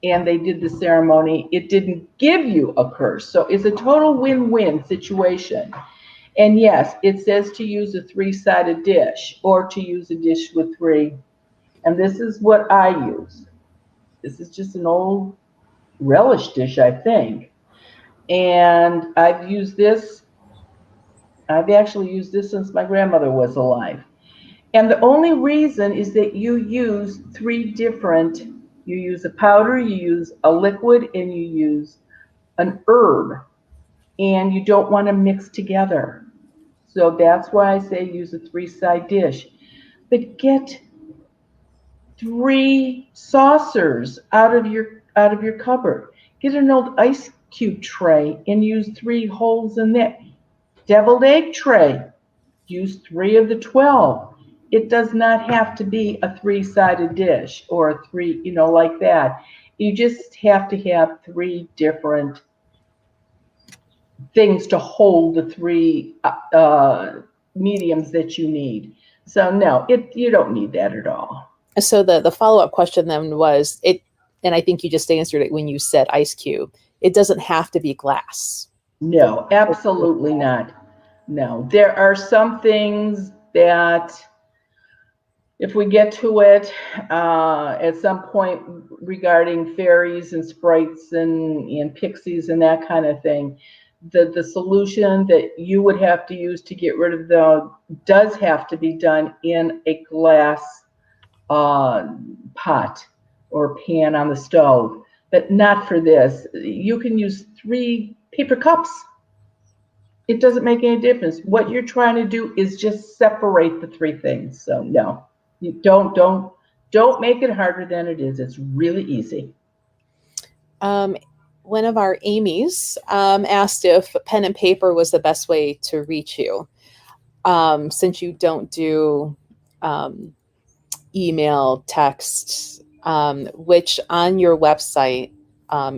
and they did the ceremony, it didn't give you a curse. So it's a total win-win situation. And yes, it says to use a 3-sided dish or to use a dish with 3. And this is what I use. This is just an old relish dish, I think. And I've actually used this since my grandmother was alive. And the only reason is that you use 3 different, you use a powder, you use a liquid, and you use an herb. And you don't want to mix together. So that's why I say use a 3-side dish. But get 3 saucers out of your cupboard. Get an old ice cube tray and use 3 holes in that. Deviled egg tray. Use 3 of the 12. It does not have to be a 3-sided dish or a 3, like that. You just have to have 3 different things to hold the 3 mediums that you need. So no, you don't need that at all. So the follow-up question then was, and I think you just answered it when you said ice cube. It doesn't have to be glass. No, absolutely not. No, there are some things that if we get to it at some point regarding fairies and sprites and pixies and that kind of thing, the solution that you would have to use to get rid of them does have to be done in a glass pot or pan on the stove, but not for this. You can use 3 paper cups. It doesn't make any difference. What you're trying to do is just separate the 3 things. So no, you don't make it harder than it is. It's really easy. One of our Amy's asked if pen and paper was the best way to reach you, since you don't do email, text, which on your website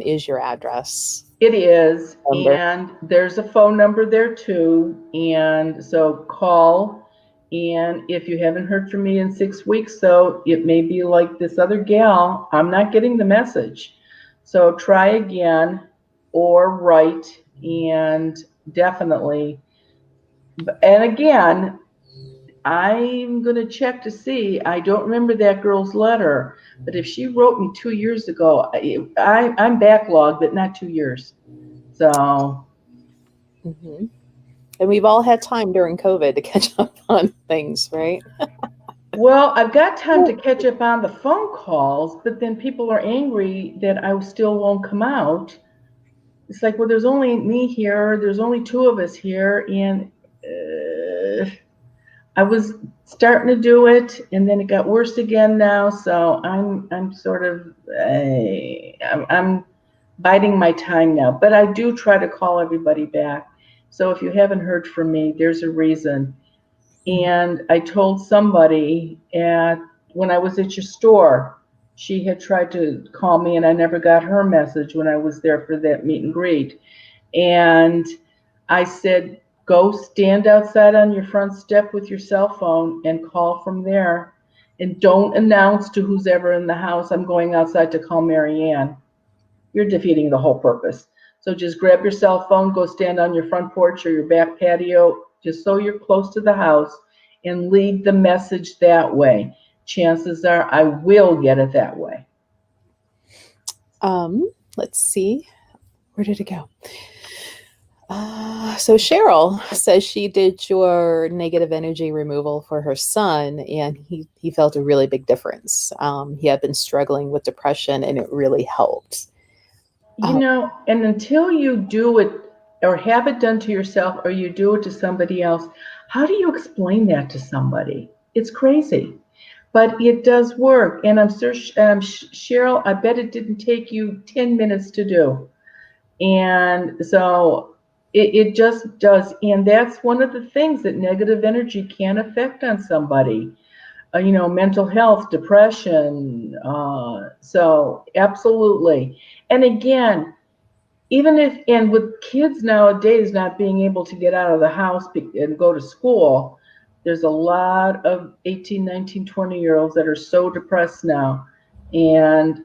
is your address. It is, Number. and there's a phone number there too, and so call. And if you haven't heard from me in 6 weeks, so it may be like this other gal, I'm not getting the message. So try again or write, and definitely. And again, I'm going to check to see. I don't remember that girl's letter, but if she wrote me 2 years ago, I'm backlogged, but not 2 years. So. Mm-hmm. And we've all had time during COVID to catch up on things, right? Well, I've got time to catch up on the phone calls, but then people are angry that I still won't come out. It's like, well, there's only me here. There's only 2 of us here, and I was starting to do it, and then it got worse again now. So I'm sort of I'm biding my time now. But I do try to call everybody back. So if you haven't heard from me, there's a reason. And I told somebody when I was at your store, she had tried to call me, and I never got her message when I was there for that meet and greet. And I said, go stand outside on your front step with your cell phone and call from there. And don't announce to who's ever in the house, I'm going outside to call Mary Ann. You're defeating the whole purpose. So just grab your cell phone, go stand on your front porch or your back patio, just so you're close to the house, and leave the message that way. Chances are I will get it that way. Let's see. Where did it go? So Cheryl says she did your negative energy removal for her son, and he felt a really big difference. He had been struggling with depression, and it really helped. And until you do it or have it done to yourself or you do it to somebody else, how do you explain that to somebody? It's crazy, but it does work. And I'm sure, Cheryl, I bet it didn't take you 10 minutes to do. And so it just does. And that's one of the things that negative energy can affect on somebody. Mental health, depression. So absolutely. And again, and with kids nowadays not being able to get out of the house and go to school, there's a lot of 18, 19, 20-year-olds that are so depressed now. And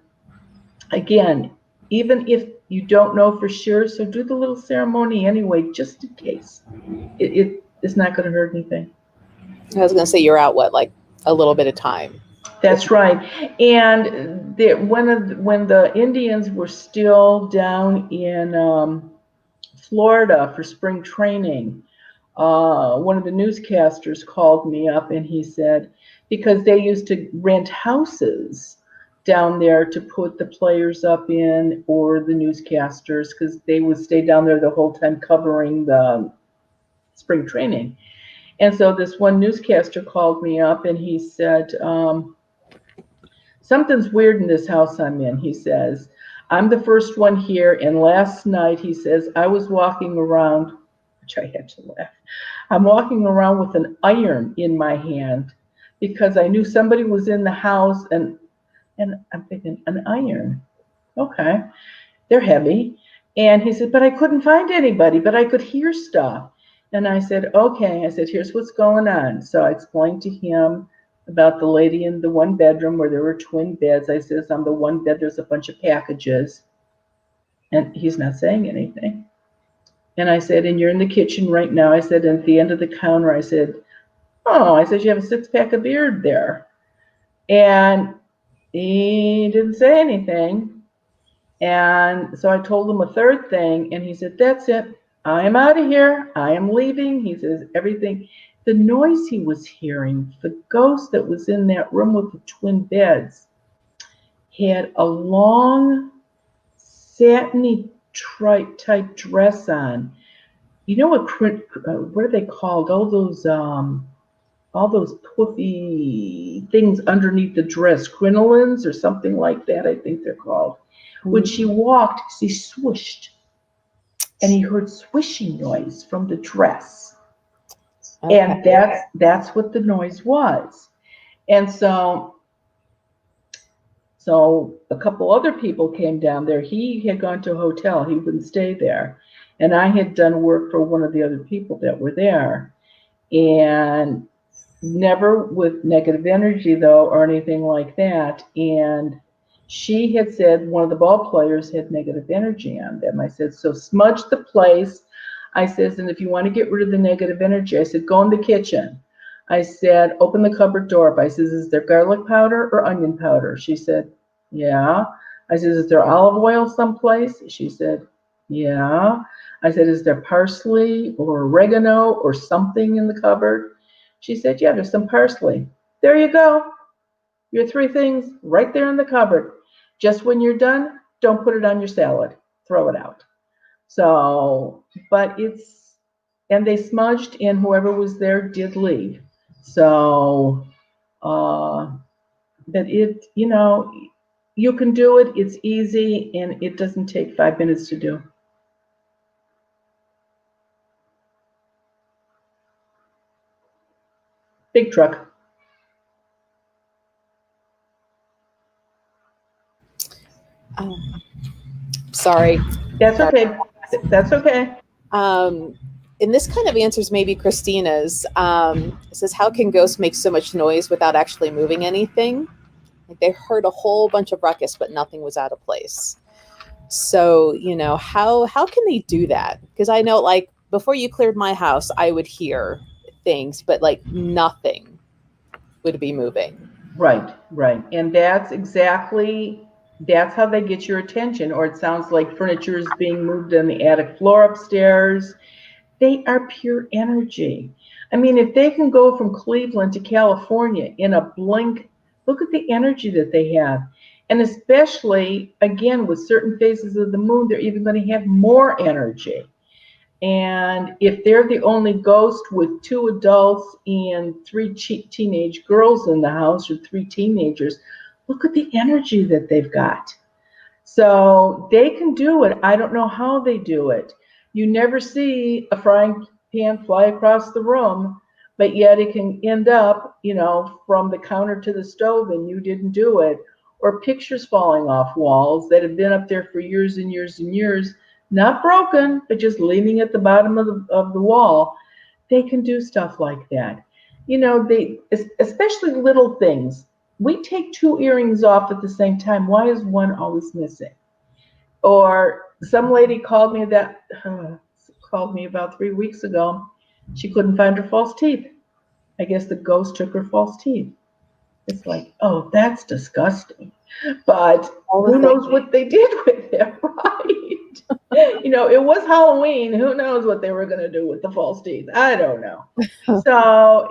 again, even if you don't know for sure, so do the little ceremony anyway, just in case. It's not going to hurt anything. I was going to say, you're out, like a little bit of time. That's right. And when the Indians were still down in Florida for spring training, one of the newscasters called me up, and he said, because they used to rent houses down there to put the players up in, or the newscasters, because they would stay down there the whole time covering the spring training. And so this one newscaster called me up, and he said, something's weird in this house I'm in. He says, I'm the first one here, and last night, he says, I was walking around, which I had to laugh. I'm walking around with an iron in my hand because I knew somebody was in the house, and I'm thinking, an iron? Okay, they're heavy. And he said, but I couldn't find anybody, but I could hear stuff. And I said, okay. I said, here's what's going on. So I explained to him about the lady in the one bedroom where there were twin beds. I says, on the one bed, there's a bunch of packages. And he's not saying anything. And I said, and you're in the kitchen right now. I said, and at the end of the counter, I said, oh, I said, you have a 6-pack of beer there. And he didn't say anything. And so I told him a third thing, and he said, "That's it. I am out of here. I am leaving." He says, "Everything." The noise he was hearing, the ghost that was in that room with the twin beds, had a long, satiny type dress on. You know what are they called? All those puffy things underneath the dress, crinolines or something like that, I think they're called. When she walked, she swished, and he heard swishing noise from the dress. Okay. And that's what the noise was. And so a couple other people came down there. He had gone to a hotel. He wouldn't stay there. And I had done work for one of the other people that were there. And never with negative energy, though, or anything like that. And she had said one of the ball players had negative energy on them. I said, so smudge the place. I says, and if you want to get rid of the negative energy, I said, go in the kitchen. I said, open the cupboard door up. I says, is there garlic powder or onion powder? She said, yeah. I said, is there olive oil someplace? She said, yeah. I said, is there parsley or oregano or something in the cupboard? She said, yeah, there's some parsley. There you go. Your three things right there in the cupboard. Just when you're done, don't put it on your salad. Throw it out. So, and they smudged, and whoever was there did leave. So, but you can do it. It's easy, and it doesn't take 5 minutes to do. Big truck. Sorry. That's okay. That's okay. And this kind of answers maybe Christina's. It says, how can ghosts make so much noise without actually moving anything? Like they heard a whole bunch of ruckus, but nothing was out of place. So, how can they do that? Because I know, like, before you cleared my house, I would hear things, but like nothing would be moving. Right. And that's how they get your attention. Or it sounds like furniture is being moved on the attic floor upstairs. They are pure energy. I mean, if they can go from Cleveland to California in a blink, look at the energy that they have. And especially, again, with certain phases of the moon, they're even going to have more energy. And if they're the only ghost with 2 adults and 3 teenage girls in the house, or 3 teenagers, look at the energy that they've got. So they can do it. I don't know how they do it. You never see a frying pan fly across the room, but yet it can end up, from the counter to the stove, and you didn't do it. Or pictures falling off walls that have been up there for years and years and years, not broken, but just leaning at the bottom of the wall. They can do stuff like that. They, especially little things. We take 2 earrings off at the same time. Why is one always missing? Or some lady called me about 3 weeks ago. She couldn't find her false teeth. I guess the ghost took her false teeth. It's like, oh, that's disgusting. But who knows what they did with it, right? It was Halloween. Who knows what they were going to do with the false teeth? I don't know. So,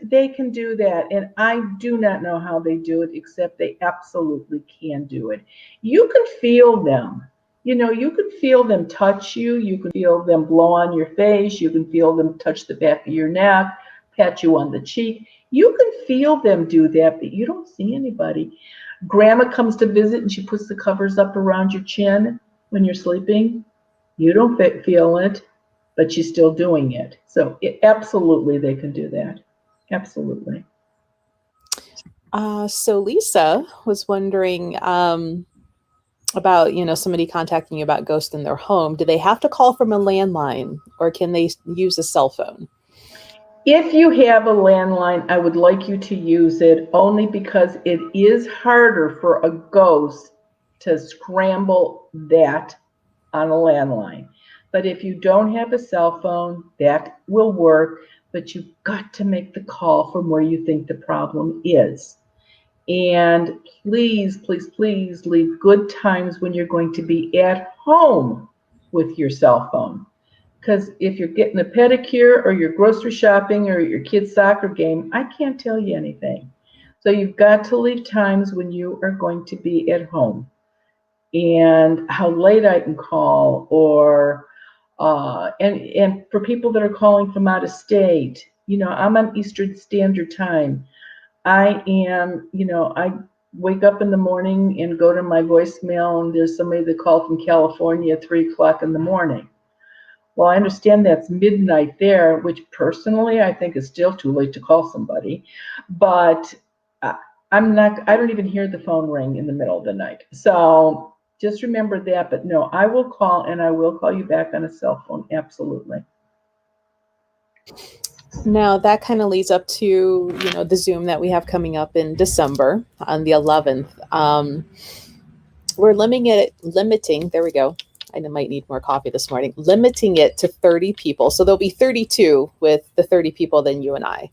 they can do that. And I do not know how they do it, except they absolutely can do it. You can feel them. You can feel them touch you. You can feel them blow on your face. You can feel them touch the back of your neck, pat you on the cheek. You can feel them do that, but you don't see anybody. Grandma comes to visit and she puts the covers up around your chin when you're sleeping. You don't feel it, but she's still doing it. So absolutely they can do that. Absolutely. So Lisa was wondering about, somebody contacting you about ghosts in their home. Do they have to call from a landline, or can they use a cell phone? If you have a landline, I would like you to use it, only because it is harder for a ghost to scramble that on a landline. But if you don't have a cell phone, that will work, but you've got to make the call from where you think the problem is. And please, please, please leave good times when you're going to be at home with your cell phone. Because if you're getting a pedicure or you're grocery shopping or your kid's soccer game, I can't tell you anything. So you've got to leave times when you are going to be at home, and how late I can call, or and for people that are calling from out of state, I'm on Eastern Standard Time. I am, I wake up in the morning and go to my voicemail, and there's somebody that called from California at 3 o'clock in the morning. Well, I understand that's midnight there, which personally I think is still too late to call somebody, but I don't even hear the phone ring in the middle of the night. So just remember that. But no, I will call, and I will call you back on a cell phone. Absolutely. Now that kind of leads up to, the Zoom that we have coming up in December on the 11th. We're limiting, there we go. I might need more coffee this morning, limiting it to 30 people. So there'll be 32 with the 30 people, then you and I.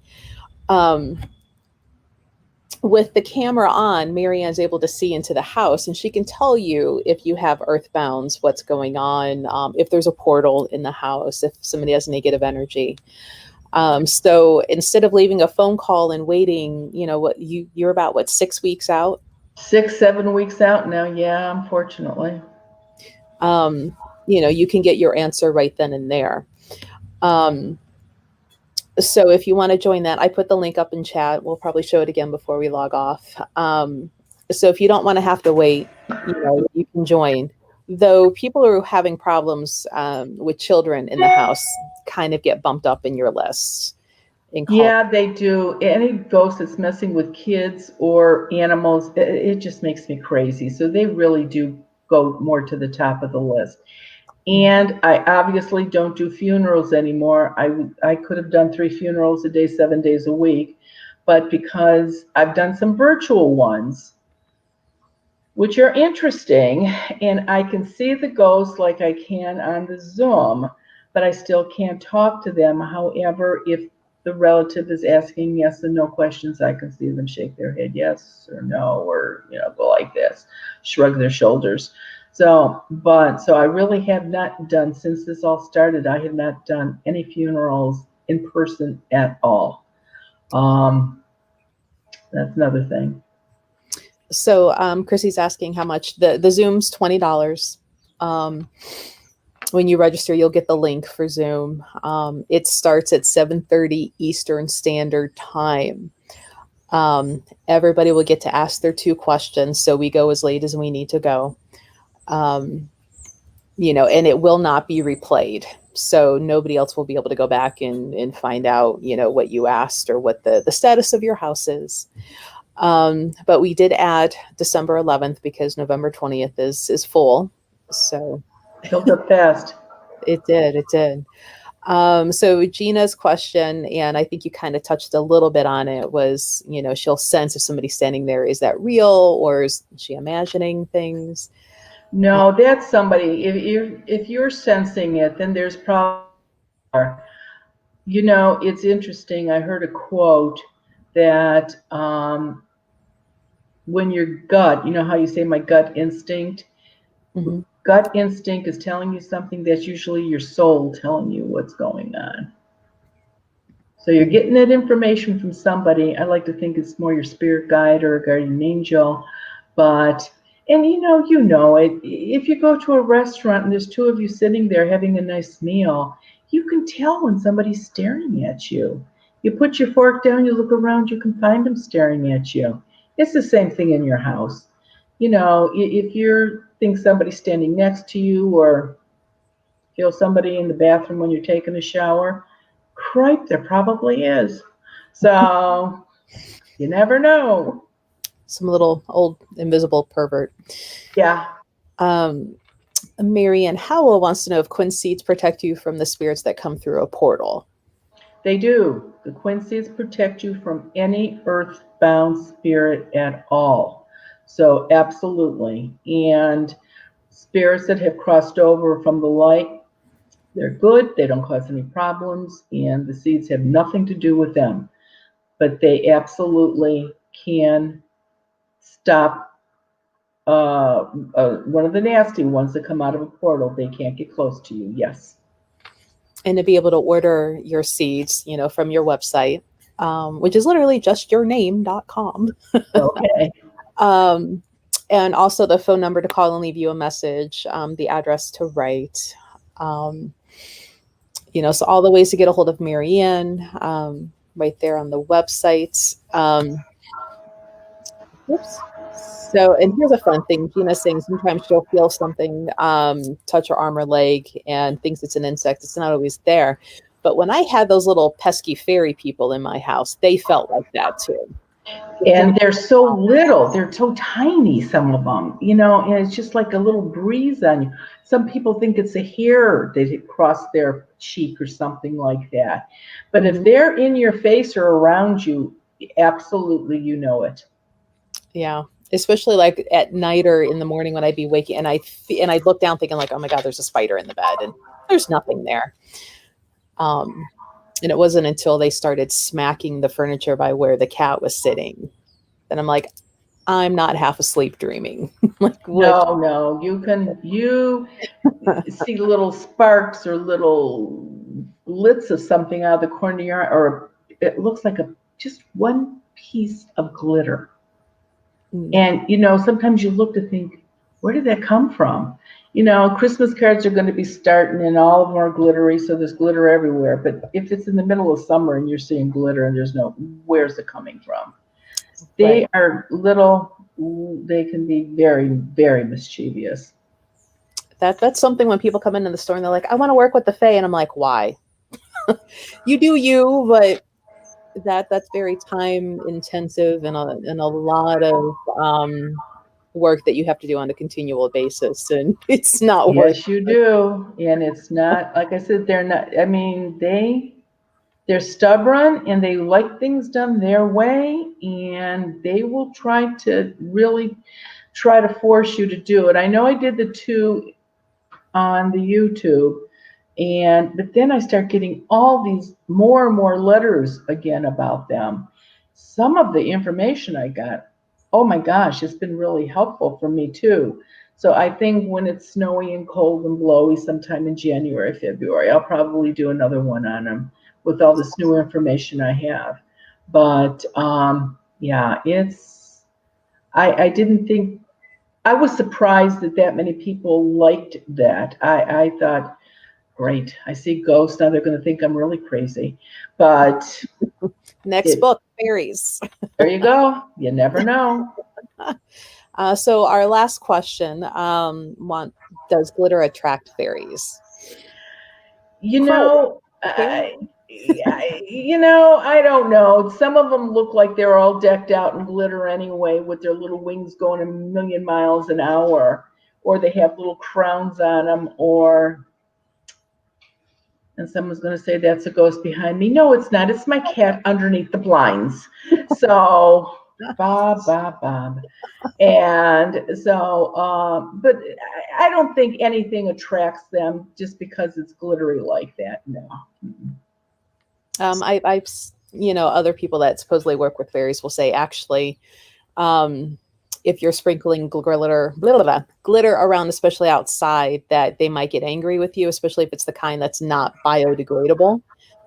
With the camera on, Marianne's able to see into the house, and she can tell you if you have earthbounds, what's going on, if there's a portal in the house, if somebody has negative energy. So instead of leaving a phone call and waiting, you're about 6 weeks out? 6, 7 weeks out now. Yeah, unfortunately. You can get your answer right then and there. So if you want to join that, I put the link up in chat. We'll probably show it again before we log off. So if you don't want to have to wait, you can join. Though people who are having problems with children in the house kind of get bumped up in your list. Yeah, they do. Any ghost that's messing with kids or animals, it just makes me crazy. So they really do go more to the top of the list. And I obviously don't do funerals anymore. I could have done 3 funerals a day, 7 days a week, but because I've done some virtual ones, which are interesting, and I can see the ghosts like I can on the Zoom, but I still can't talk to them. However, if the relative is asking yes and no questions, I can see them shake their head yes or no, or go like this, shrug their shoulders. So I really have not done, since this all started, I have not done any funerals in person at all. That's another thing. So Chrissy's asking how much the Zoom's $20. When you register, you'll get the link for Zoom. It starts at 7:30 Eastern Standard Time. Everybody will get to ask their 2 questions, so we go as late as we need to go. And it will not be replayed. So nobody else will be able to go back and find out, what you asked or what the status of your house is. But we did add December 11th because November 20th is full. So filled up fast. It did. So Gina's question, and I think you kind of touched a little bit on it, was, she'll sense if somebody's standing there, is that real, or is she imagining things? No, that's somebody. If you're sensing it, then there's probably, it's interesting. I heard a quote that when your gut, how you say my gut instinct, Mm-hmm. Gut instinct is telling you something, that's usually your soul telling you what's going on. So you're getting that information from somebody. I like to think it's more your spirit guide or a guardian angel. But, and you know it. If you go to a restaurant and there's 2 of you sitting there having a nice meal, you can tell when somebody's staring at you. You put your fork down, you look around, you can find them staring at you. It's the same thing in your house. If you think somebody's standing next to you, or feel somebody in the bathroom when you're taking a shower, cripe, there probably is. So you never know. Some little old invisible pervert. Yeah. Marianne Howell wants to know if Quinn seeds protect you from the spirits that come through a portal. They do. The Quinn seeds protect you from any earthbound spirit at all. So absolutely. And spirits that have crossed over from the light, they're good. They don't cause any problems, and the seeds have nothing to do with them. But they absolutely can stop one of the nasty ones that come out of a portal. They can't get close to you. Yes. And to be able to order your seeds, from your website, which is literally justyourname.com. Okay. And also the phone number to call and leave you a message, the address to write, so all the ways to get a hold of Marianne, right there on the website. Oops. So, and here's a fun thing. Gina's saying sometimes she'll feel something, touch her arm or leg and thinks it's an insect. It's not always there. But when I had those little pesky fairy people in my house, they felt like that too. And they're so little, they're so tiny, some of them, and it's just like a little breeze on you. Some people think it's a hair that crossed their cheek or something like that. But if they're in your face or around you, absolutely, you know it. Yeah. Especially like at night or in the morning when I'd be waking and I'd look down thinking like, oh my God, there's a spider in the bed and there's nothing there. And it wasn't until they started smacking the furniture by where the cat was sitting that I'm like, I'm not half asleep dreaming. Like, no, you see little sparks or little blits of something out of the corner of your eye, or it looks like just one piece of glitter. And, sometimes you look to think, where did that come from? Christmas cards are going to be starting and all of them are glittery, so there's glitter everywhere. But if it's in the middle of summer and you're seeing glitter and where's it coming from? They are little, they can be very, very mischievous. That's something when people come into the store and they're like, I want to work with the Fae. And I'm like, why? You do you, but that's very time intensive and a lot of work that you have to do on a continual basis, and it's not worth. Yes, you do. And it's not, like I said, they're not, I mean, they're stubborn and they like things done their way, and they will really try to force you to do it. I know I did the 2 on the YouTube, but then I start getting all these more and more letters again about them. Some of the information I got, oh my gosh, it's been really helpful for me too. So I think when it's snowy and cold and blowy sometime in January, February, I'll probably do another one on them with all this new information I have. But yeah, I didn't think, I was surprised that many people liked that. I thought, great, I see ghosts. Now they're going to think I'm really crazy. But next book, fairies. There you go. You never know. So our last question, does glitter attract fairies? I don't know. Some of them look like they're all decked out in glitter anyway, with their little wings going a million miles an hour, or they have little crowns on them, and someone's going to say that's a ghost behind me. No, it's not. It's my cat underneath the blinds. So, Bob. And so, but I don't think anything attracts them just because it's glittery like that. No. I've other people that supposedly work with fairies will say actually, if you're sprinkling glitter around, especially outside, that they might get angry with you, especially if it's the kind that's not biodegradable,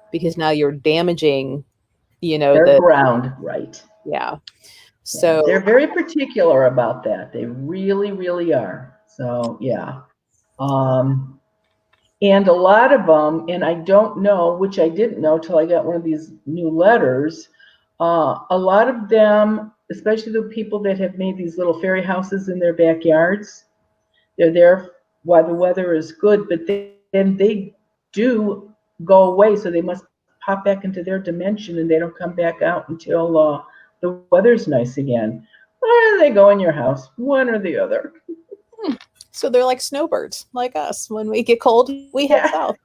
because now you're damaging, their ground, right? Yeah. So they're very particular about that. They really, really are. So yeah. And a lot of them, and I don't know, which I didn't know till I got one of these new letters, a lot of them, especially the people that have made these little fairy houses in their backyards, they're there while the weather is good, but then they do go away, so they must pop back into their dimension and they don't come back out until the weather's nice again. Or they go in your house, one or the other. So they're like snowbirds, like us. When we get cold, we head south.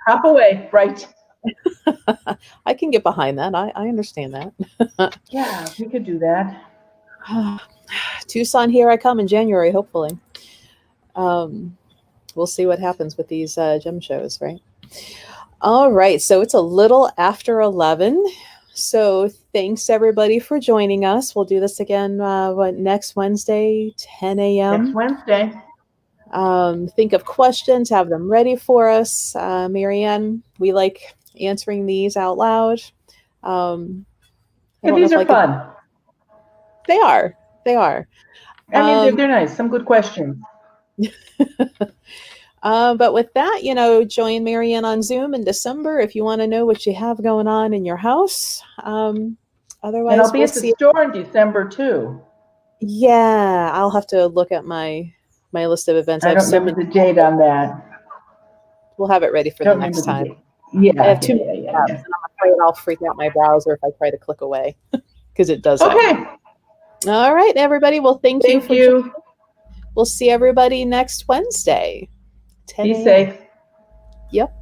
Hop away, right? I can get behind that. I understand that. Yeah, we could do that. Tucson, here I come in January, hopefully. We'll see what happens with these gem shows, right? All right, so it's a little after 11. So thanks everybody for joining us. We'll do this again next Wednesday, 10 a.m. Next Wednesday. Think of questions, have them ready for us. Marianne, we like answering these out loud. These are fun. They are. I mean, they're nice. Some good questions. But with that, join Marianne on Zoom in December if you want to know what you have going on in your house. Otherwise, and I'll be at the store in December too. Yeah, I'll have to look at my list of events. I don't remember the date on that. We'll have it ready for the next time. Yeah, I have two tabs, and I'm afraid I'll freak out my browser if I try to click away because it does. Okay. All right, everybody. Well, thank you. You. We'll see everybody next Wednesday. 10 Be safe. Yep.